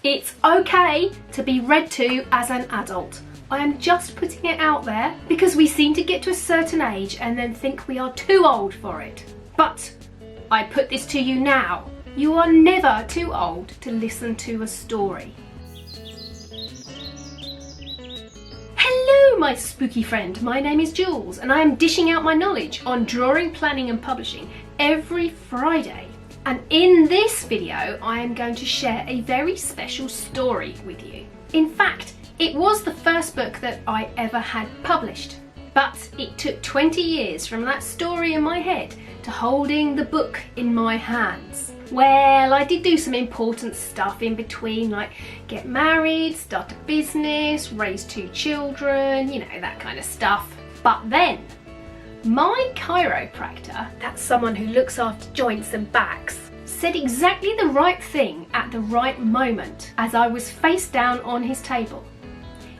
It's okay to be read to as an adult. I am just putting it out there because we seem to get to a certain age and then think we are too old for it. But I put this to you now. You are never too old to listen to a story. Hello, my spooky friend. My name is Jules and I am dishing out my knowledge on drawing, planning and publishing every Friday. And in this video, I am going to share a very special story with you. In fact, it was the first book that I ever had published, but it took 20 years from that story in my head to holding the book in my hands. Well, I did do some important stuff in between, like get married, start a business, raise 2 children, you know, that kind of stuff. But then, my chiropractor, that's someone who looks after joints and backs, said exactly the right thing at the right moment as I was face down on his table.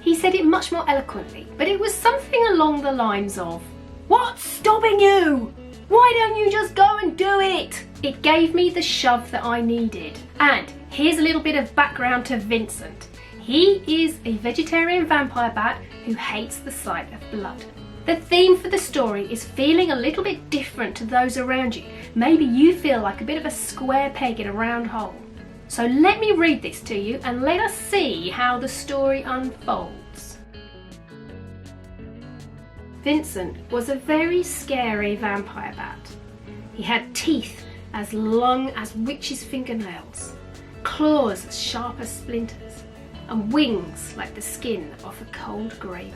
He said it much more eloquently, but it was something along the lines of, "What's stopping you? Why don't you just go and do it?" It gave me the shove that I needed. And here's a little bit of background to Vincent. He is a vegetarian vampire bat who hates the sight of blood. The theme for the story is feeling a little bit different to those around you. Maybe you feel like a bit of a square peg in a round hole. So let me read this to you and let us see how the story unfolds. Vincent was a very scary vampire bat. He had teeth as long as witches' fingernails, claws as sharp as splinters, and wings like the skin of a cold gravy.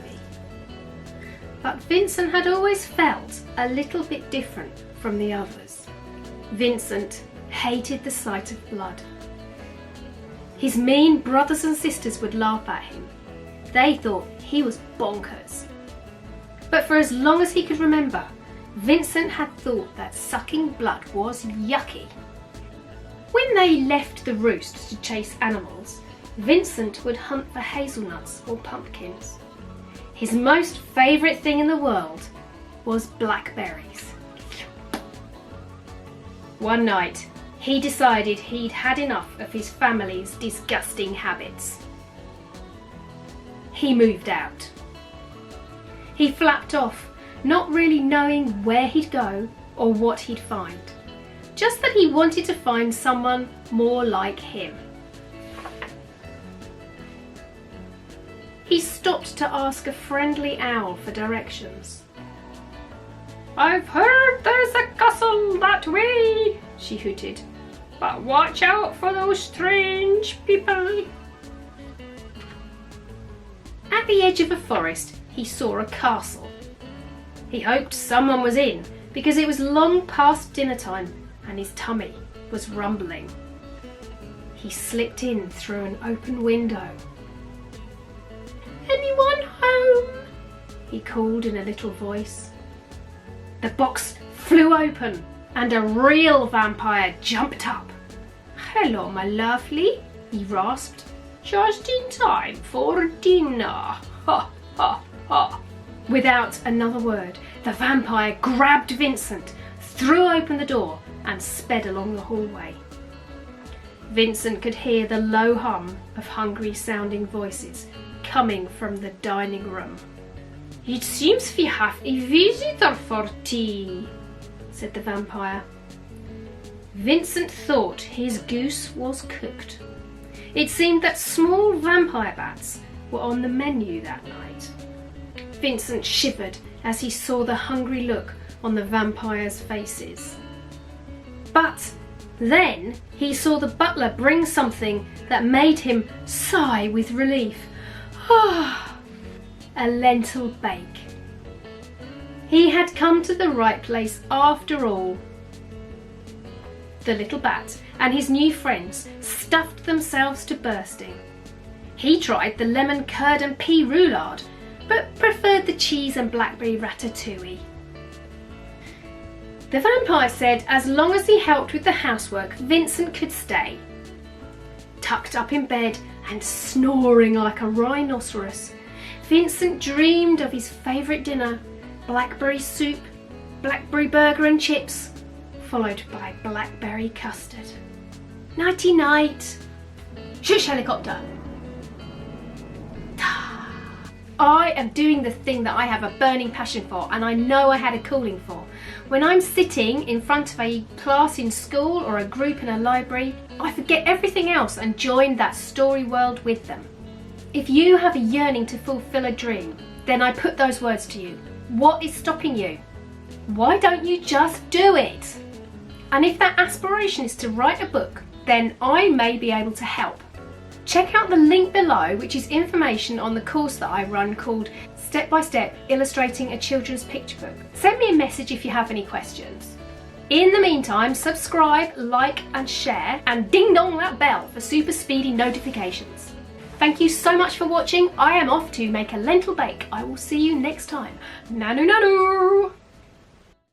But Vincent had always felt a little bit different from the others. Vincent hated the sight of blood. His mean brothers and sisters would laugh at him. They thought he was bonkers. But for as long as he could remember, Vincent had thought that sucking blood was yucky. When they left the roost to chase animals, Vincent would hunt for hazelnuts or pumpkins. His most favourite thing in the world was blackberries. One night, he decided he'd had enough of his family's disgusting habits. He moved out. He flapped off, not really knowing where he'd go or what he'd find. Just that he wanted to find someone more like him. He stopped to ask a friendly owl for directions. "I've heard there's a castle that way," she hooted. "But watch out for those strange people." At the edge of a forest, he saw a castle. He hoped someone was in because it was long past dinner time and his tummy was rumbling. He slipped in through an open window. "Anyone home?" he called in a little voice. The box flew open and a real vampire jumped up. "Hello, my lovely," he rasped. "Just in time for dinner. Ha ha ha." Without another word, the vampire grabbed Vincent, threw open the door and sped along the hallway. Vincent could hear the low hum of hungry sounding voices coming from the dining room. "It seems we have a visitor for tea," said the vampire. Vincent thought his goose was cooked. It seemed that small vampire bats were on the menu that night. Vincent shivered as he saw the hungry look on the vampires' faces. But then he saw the butler bring something that made him sigh with relief. A lentil bake. He had come to the right place after all. The little bat and his new friends stuffed themselves to bursting. He tried the lemon curd and pea roulade, but preferred the cheese and blackberry ratatouille. The vampire said as long as he helped with the housework, Vincent could stay. Tucked up in bed and snoring like a rhinoceros, Vincent dreamed of his favourite dinner, blackberry soup, blackberry burger and chips, followed by blackberry custard. Nighty night. Shush helicopter. I am doing the thing that I have a burning passion for and I know I had a calling for. When I'm sitting in front of a class in school or a group in a library, I forget everything else and join that story world with them. If you have a yearning to fulfill a dream, then I put those words to you. What is stopping you? Why don't you just do it? And if that aspiration is to write a book, then I may be able to help. Check out the link below, which is information on the course that I run called Step by Step Illustrating a Children's Picture Book. Send me a message if you have any questions. In the meantime, subscribe, like and share, and ding dong that bell for super speedy notifications. Thank you so much for watching. I am off to make a lentil bake. I will see you next time. Nanu nanu!